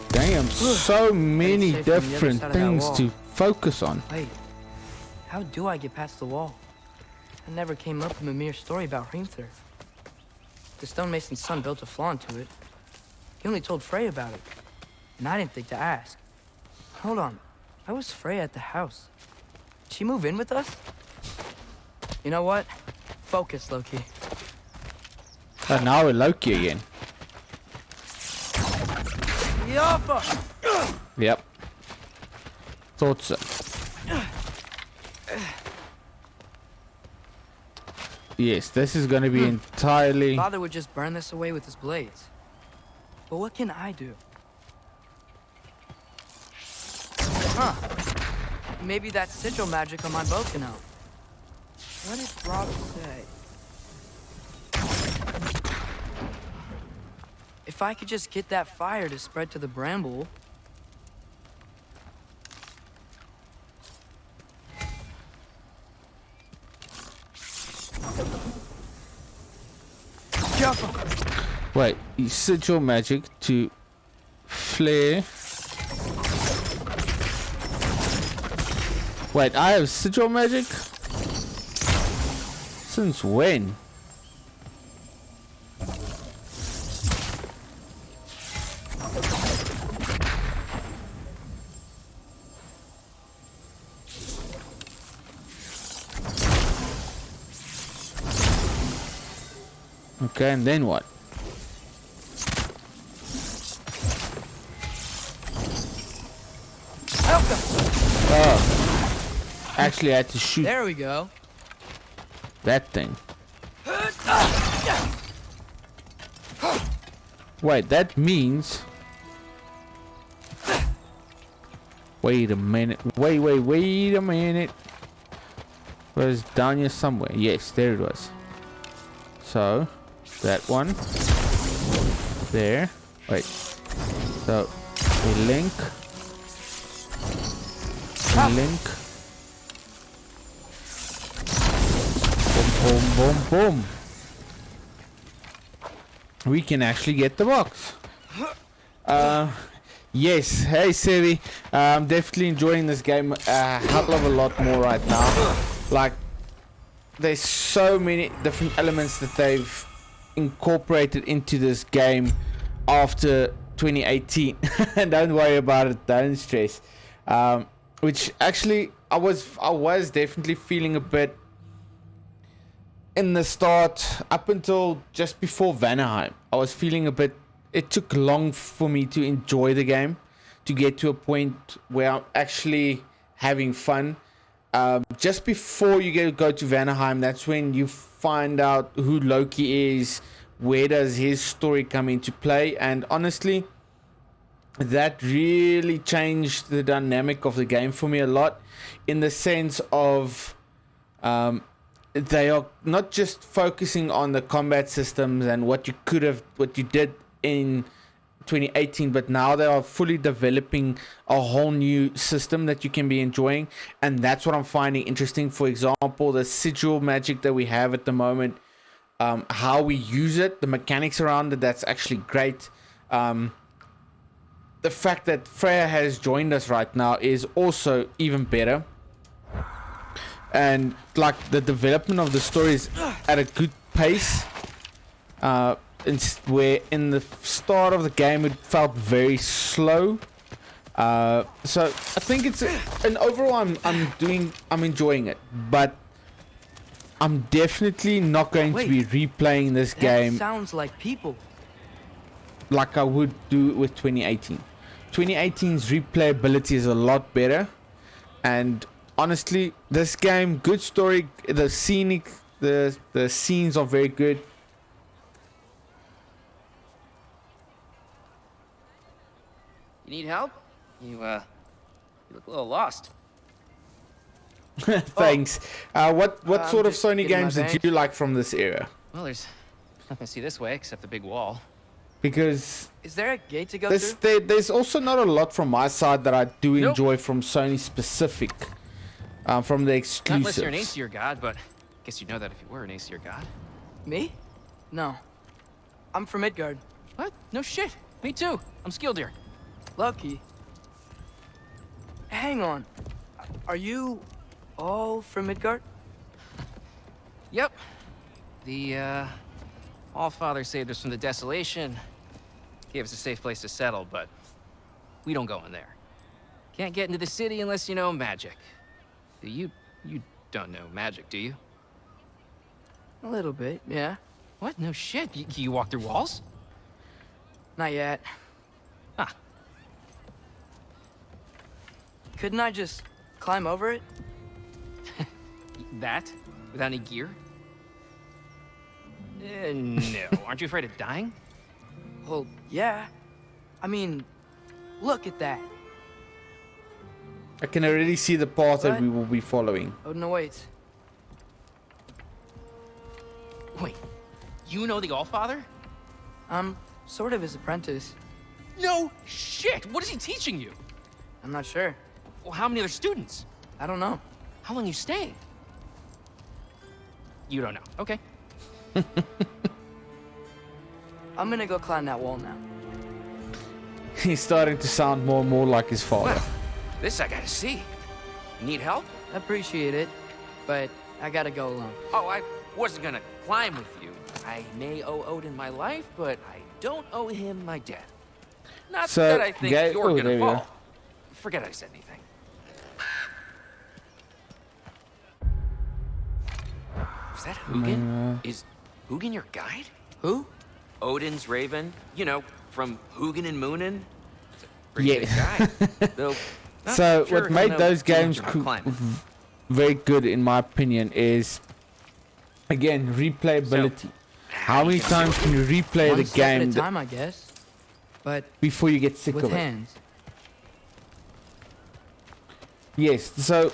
Damn, so many different things to focus on. Wait, how do I get past the wall? It never came up in Mimir's story about Hrimthur. The stonemason's son built a flaw into it. He only told Frey about it, and I didn't think to ask. Hold on, why was Frey at the house? Did she move in with us? You know what? Focus, Loki. Oh, now we're Loki again. Yep. Thought so. Yes, this is going to be entirely... Father would just burn this away with his blades. But what can I do? Huh. Maybe that sigil magic on my bow can help. What did Rob say? If I could just get that fire to spread to the bramble... Wait, you sigil magic to flare. Wait, I have sigil magic? Since when? Okay, and then what? Oh. Actually, I had to shoot. There we go. That thing. Wait, that means... Wait a minute. Wait a minute. Where's down here somewhere? Yes, there it was. So... that one there. Wait, so a link, boom, boom, boom. We can actually get the box. Yes. Hey Sevi, I'm definitely enjoying this game a hell of a lot more right now. Like, there's so many different elements that they've incorporated into this game after 2018. Don't worry about it, don't stress. Which actually I was definitely feeling a bit in the start, up until just before Vanaheim. I was feeling a bit, it took long for me to enjoy the game, to get to a point where I'm actually having fun. Just before you go to Vanaheim, that's when you find out who Loki is, where does his story come into play, and honestly, that really changed the dynamic of the game for me a lot, in the sense of they are not just focusing on the combat systems and what you did in 2018, but now they are fully developing a whole new system that you can be enjoying, and that's what I'm finding interesting. For example, the sigil magic that we have at the moment, how we use it, the mechanics around it, that's actually great. The fact that Freya has joined us right now is also even better, and like the development of the story is at a good pace. Where in the start of the game it felt very slow, so I think it's an overall I'm enjoying it, but I'm definitely not going to be replaying this game. Sounds like people. Like I would do with 2018. 2018's replayability is a lot better, and honestly, this game, good story, the scenes are very good. You need help? You look a little lost. Thanks. What sort of Sony games did you like from this era? Well, there's nothing to see this way except the big wall. Because is there a gate to go through? There's also not a lot from my side that I do enjoy from Sony specific, from the exclusives. Not unless you're an Aesir god, but Guess you'd know that if you were an Aesir god. Me? No. I'm from Midgard. What? No shit. Me too. I'm Skildir. Lucky. Hang on. Are you all from Midgard? Yep. The, All-Father saved us from the desolation. Gave us a safe place to settle, but we don't go in there. Can't get into the city unless you know magic. You don't know magic, do you? A little bit, yeah. What? No shit. You walk through walls? Not yet. Ah. Couldn't I just climb over it? That? Without any gear? No. Aren't you afraid of dying? Well, yeah. I mean, look at that. I can already see the path that What? we will be following. Oh, no, wait. Wait. You know the All-Father? I'm sort of his apprentice. No shit! What is he teaching you? I'm not sure. Well, how many other students? I don't know. How long you staying? You don't know. Okay. I'm gonna go climb that wall now. He's starting to sound more and more like his father. Well, this I gotta see. Need help? Appreciate it, but I gotta go alone. Oh, I wasn't gonna climb with you. I may owe Odin my life, but I don't owe him my death. Not So, that I think there you're we gonna go. fall. Forget I said anything. Is that Hugin? Is Hugin your guide? Who? Odin's raven, you know, from Hugin and Moonin. He's a pretty Yeah. good guy. Though, not So sure what he'll made know those too much games about climbing. very good, in my opinion, is again replayability. How many times can you replay One the step at game a time, I guess. But before you get sick with of it? hands. Yes. So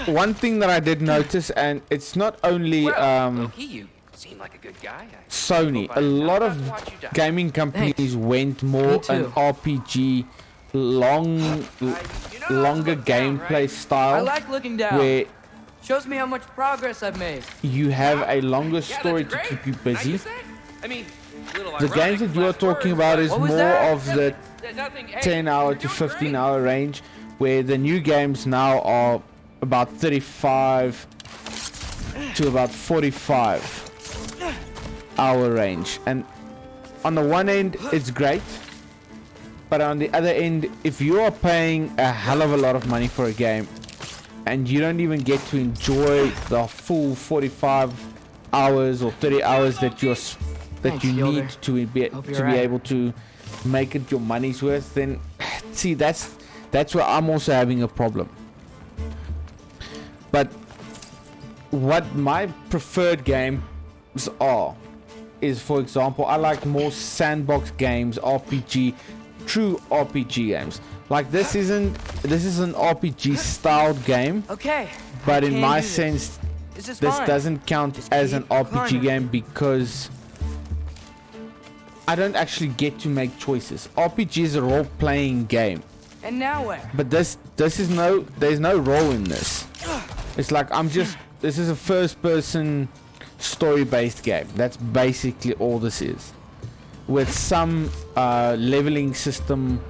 one thing that I did notice, and it's not only Well, Loki, you seem like a good guy. Sony, hope a I lot never of watch you die. gaming companies Thanks. went Me more too. an RPG, longer look down, gameplay right? I style, like looking down. where Shows me how much progress I've made. you have a longer Yeah, story that's to great. keep you Nice busy. to say. I mean, little The ironic games that you are last talking words, about but- is What was more that? of the Nothing. Hey, 10-hour you're to doing 15-hour range, where the new games now are about 35 to about 45-hour range. And on the one end, it's great, but on the other end, if you are paying a hell of a lot of money for a game and you don't even get to enjoy the full 45 hours or 30 hours that you Thanks, need Yoder. to be Hope you're right. able to make it your money's worth, then see, that's where I'm also having a problem. But what my preferred games are is, for example, I like more sandbox games, RPG, true RPG games. Like this is an RPG styled game, Okay. but I in can my do this. sense, This is this fine. doesn't count Just as an keep RPG climbing. game because I don't actually get to make choices. RPG is a role-playing game, And now where? but there's no role in this. It's like this is a first-person story-based game. That's basically all this is, with some leveling system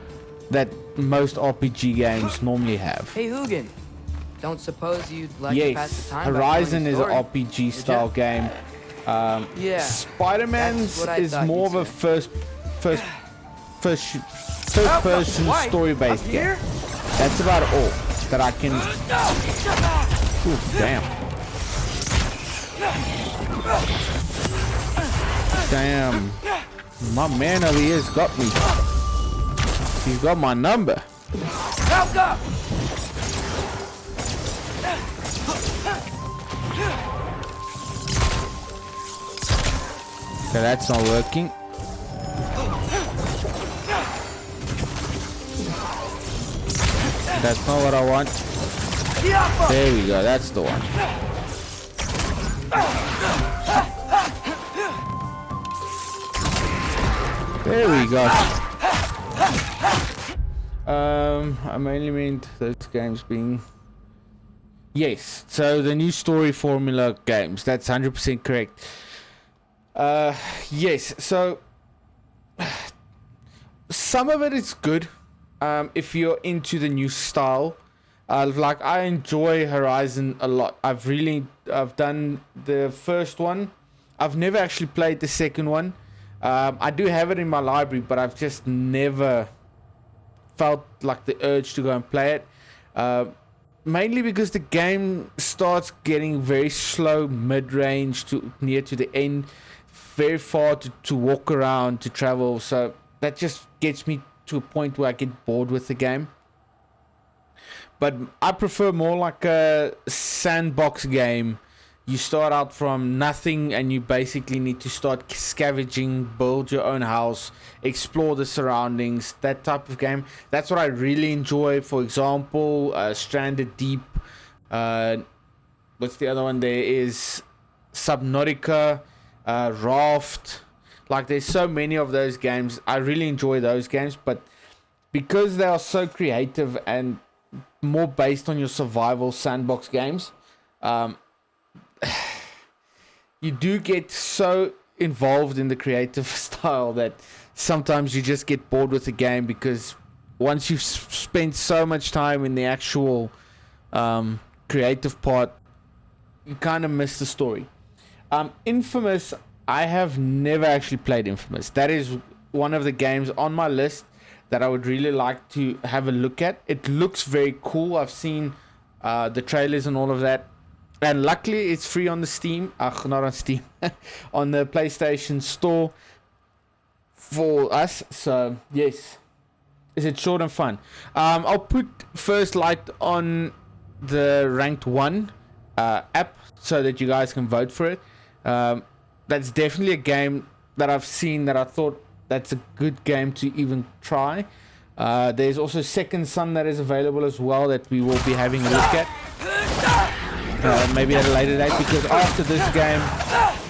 that most RPG games normally have. Hey, Hugin. Don't suppose you'd like to pass Yes, the time by Horizon telling is a an story? RPG style game. Yeah. Spider-Man's That's what I is thought more of you'd a say. first-person Why? story-based Up game. here? That's about all that I can. Ooh, damn. Damn. My man over here's got me. He's got my number. Help up! Okay, that's not working. That's not what I want. There we go, that's the one. There we go. I mainly meant those games being Yes, so the new story formula games. That's 100% correct. Yes, so some of it is good if you're into the new style. Like I enjoy Horizon a lot. I've done the first one. I've never actually played the second one. I do have it in my library, but I've just never felt like the urge to go and play it. Mainly because the game starts getting very slow mid-range to near to the end, very far to walk around, to travel. So that just gets me to a point where I get bored with the game. But I prefer more like a sandbox game. You start out from nothing and you basically need to start scavenging, build your own house, explore the surroundings, that type of game. That's what I really enjoy. For example, Stranded Deep. What's the other one? There is Subnautica, Raft. Like there's so many of those games. I really enjoy those games, but because they are so creative and more based on your survival sandbox games, you do get so involved in the creative style that sometimes you just get bored with the game, because once you've spent so much time in the actual creative part, you kind of miss the story. Infamous, I have never actually played Infamous. That is one of the games on my list that I would really like to have a look at. It looks very cool. I've seen the trailers and all of that. And luckily it's free on the Steam. Not on Steam. On the PlayStation Store for us. So, yes. It's short and fun. I'll put First Light on the Ranked 1 app so that you guys can vote for it. That's definitely a game that I've seen that I thought that's a good game to even try. There's also Second Son that is available as well that we will be having a look at. Maybe at a later date, because after this game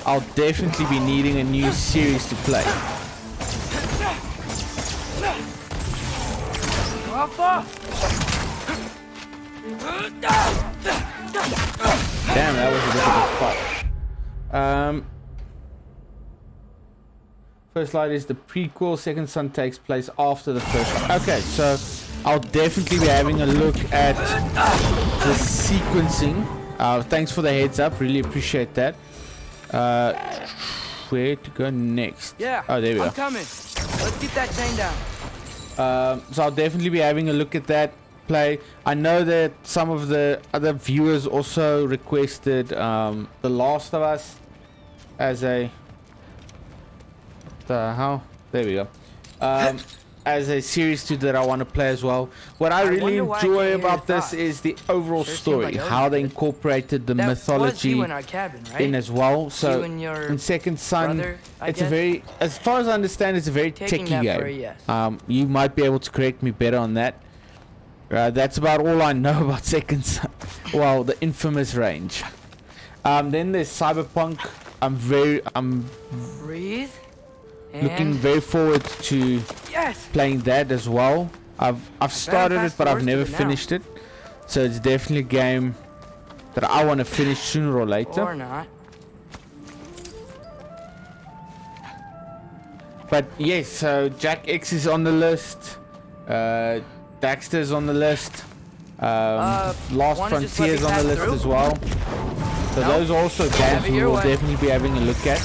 I'll definitely be needing a new series to play. Damn, that was a difficult fight. First Light is the prequel. Second Son takes place after the first one. Okay, so I'll definitely be having a look at the sequencing. Thanks for the heads up. Really appreciate that. Where to go next? Yeah. Oh, there we go. I'm coming. Let's get that chain down. So I'll definitely be having a look at that play. I know that some of the other viewers also requested The Last of Us as a... There we go. As a series 2 that I want to play as well. What I really enjoy about this is the overall story, how they incorporated the mythology in as well. So in Second Son, it's a very, as far as I understand, it's a very techie game. You might be able to correct me better on that. That's about all I know about Second Son. Well, the Infamous range. Then there's Cyberpunk. I'm Breathe. looking very forward to playing that as well. I've started it, but I've never finished it. So it's definitely a game that I want to finish sooner or later. Or not. But yes, so Jack X is on the list. Daxter's on the list. Last Frontier is on the list as well. So those are also games we will definitely be having a look at.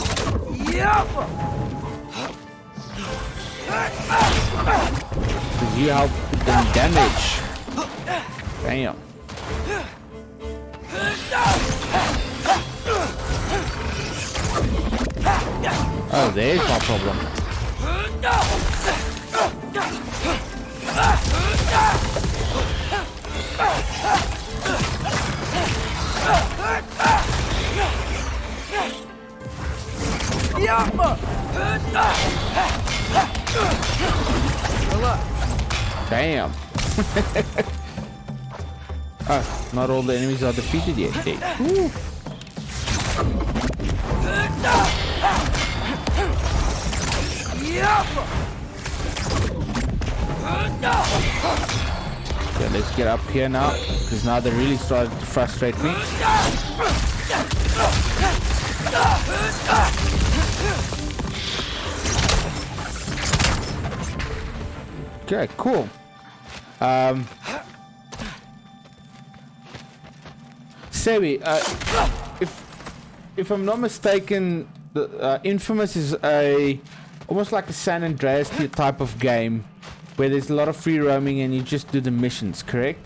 Because you help with them damage. Damn. Oh, there's my problem. Damn. Oh, not all the enemies are defeated yet. Woo. Okay, let's get up here now, because now they really started to frustrate me. Okay, cool. Sebi, if I'm not mistaken, the Infamous is almost like a San Andreas type of game, where there's a lot of free roaming and you just do the missions, correct?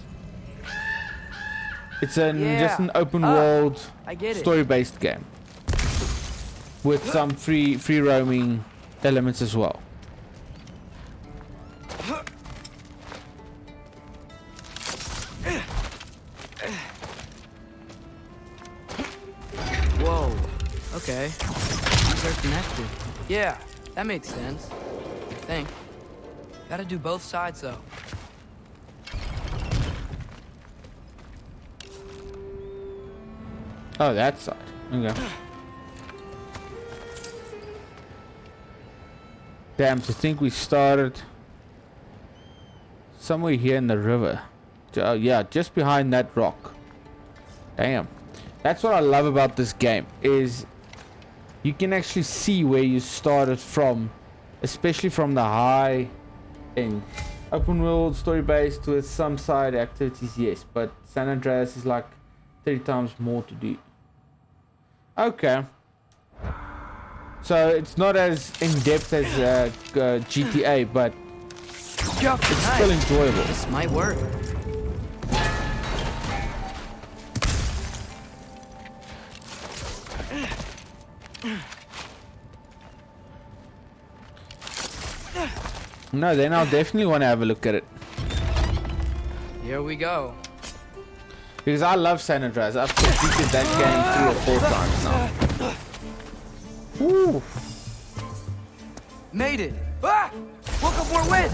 It's just an open world story-based game with some free roaming elements as well. Whoa. Okay. These are connected. Yeah, that makes sense. I think. Gotta do both sides though. Oh, that side. Okay. Damn, to think we started somewhere here in the river. Yeah, just behind that rock. Damn. That's what I love about this game, is you can actually see where you started from, especially from the high end. Open world, story based with some side activities, yes, but San Andreas is like 30 times more to do. Okay. So it's not as in-depth as GTA, but it's still enjoyable. This might work. No, then I'll definitely want to have a look at it. Here we go. Because I love San Andreas. I've completed that game 3 or 4 times now. Woo! Made it! Ah! Woke up more wins!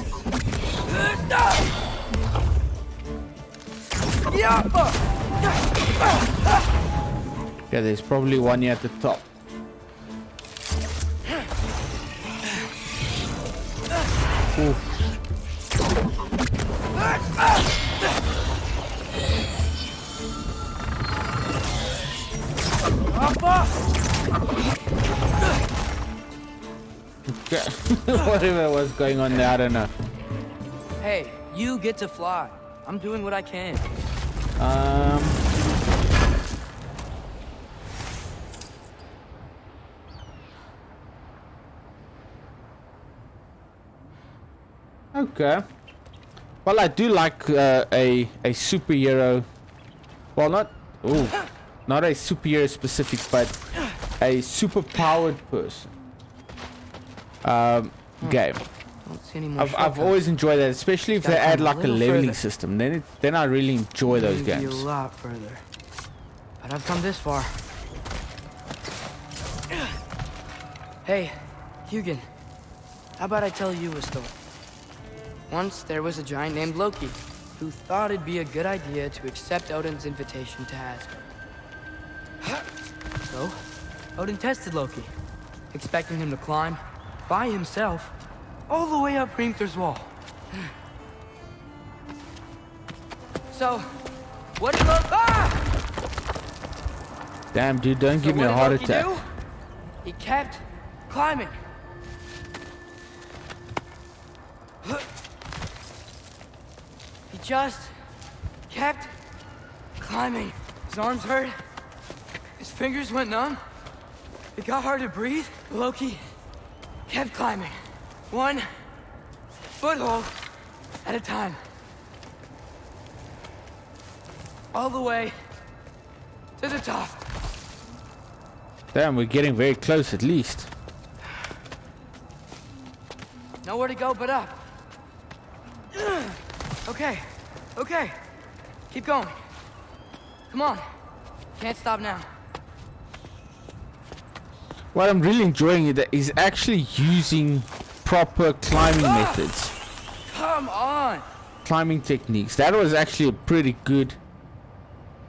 Yeah, there's probably one here at the top. Ooh. Okay. Whatever was going on there, I don't know. Hey, you get to fly. I'm doing what I can. Okay. Well, I do like a superhero. Well, not a superhero specific, but a super powered person. Game. Don't see any more I've always enjoyed that, especially if they add like a leveling further. system. Then I really enjoy those Maybe games. a lot further. But I've come this far. Hey, Hugin. How about I tell you a story? Once there was a giant named Loki who thought it'd be a good idea to accept Odin's invitation to Asgard. So, Odin tested Loki, expecting him to climb by himself all the way up Hrimthur's wall. So, what did Loki... Damn, dude, don't give me a heart attack. He kept climbing. He just kept climbing. His arms hurt. His fingers went numb. It got hard to breathe. Loki kept climbing. One foothold at a time. All the way to the top. Damn, we're getting very close at least. Nowhere to go but up. Okay, okay. Keep going. Come on. Can't stop now. What I'm really enjoying is actually using proper climbing methods. Come on. Climbing techniques. That was actually a pretty good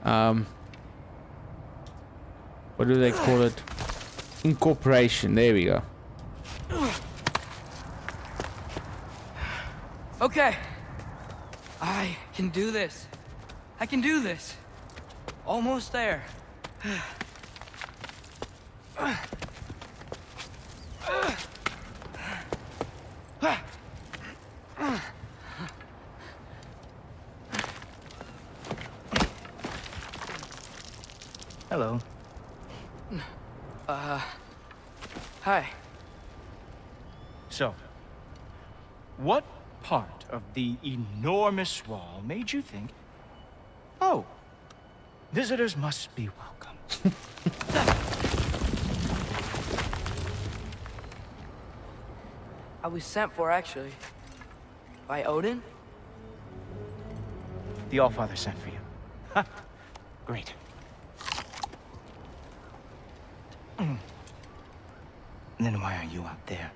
what do they call it? Incorporation. There we go. Okay. I can do this. I can do this. Almost there. Hello. Hi. So, what part of the enormous wall made you think, oh, visitors must be welcome? I was sent for, actually. By Odin? The Allfather sent for you. Ha! Great. Then why are you out there?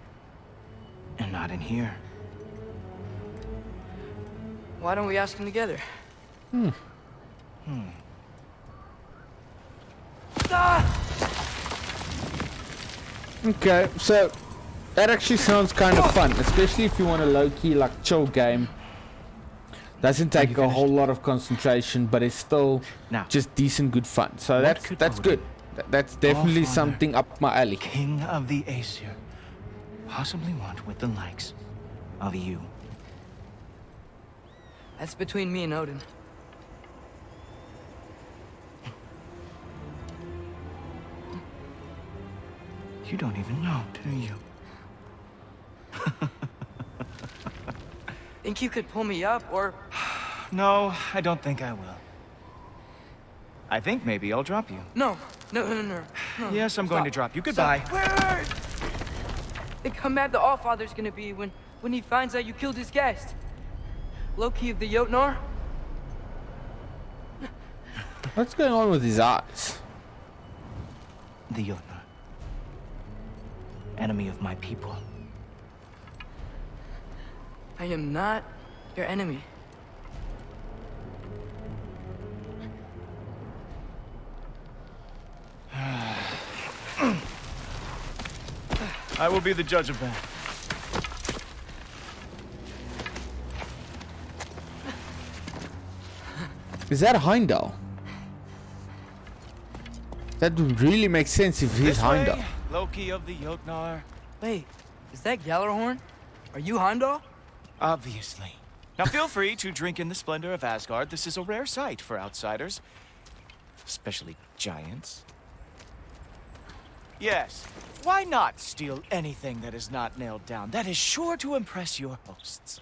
And not in here? Why don't we ask him together? Okay, so that actually sounds kind of fun, especially if you want a low-key, like, chill game. Doesn't take a whole lot of concentration, but it's still Now, just decent, good fun. So what that's could good. Odin, That's definitely Allfather, something up my alley. King of the Aesir, possibly want with the likes of you? That's between me and Odin. You don't even know, do you? Think you could pull me up, or... No, I don't think I will. I think maybe I'll drop you. No. No. Yes, I'm going to drop you. Goodbye. Wait. Think how mad the Allfather's gonna be when he finds out you killed his guest. Loki of the Jotnar? What's going on with his eyes? The Jotnar. Enemy of my people. I am not your enemy. I will be the judge of that. Is that Heimdall? That would really make sense if he's Heimdall. Loki of the Jotnar. Wait, is that Gjallarhorn? Are you Heimdall? Obviously. Now feel free to drink in the splendor of Asgard. This is a rare sight for outsiders. Especially giants. Yes. Why not steal anything that is not nailed down? That is sure to impress your hosts.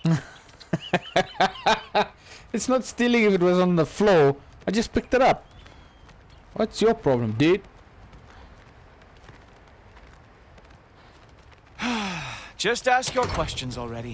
It's not stealing if it was on the floor. I just picked it up. What's your problem, dude? Just ask your questions already.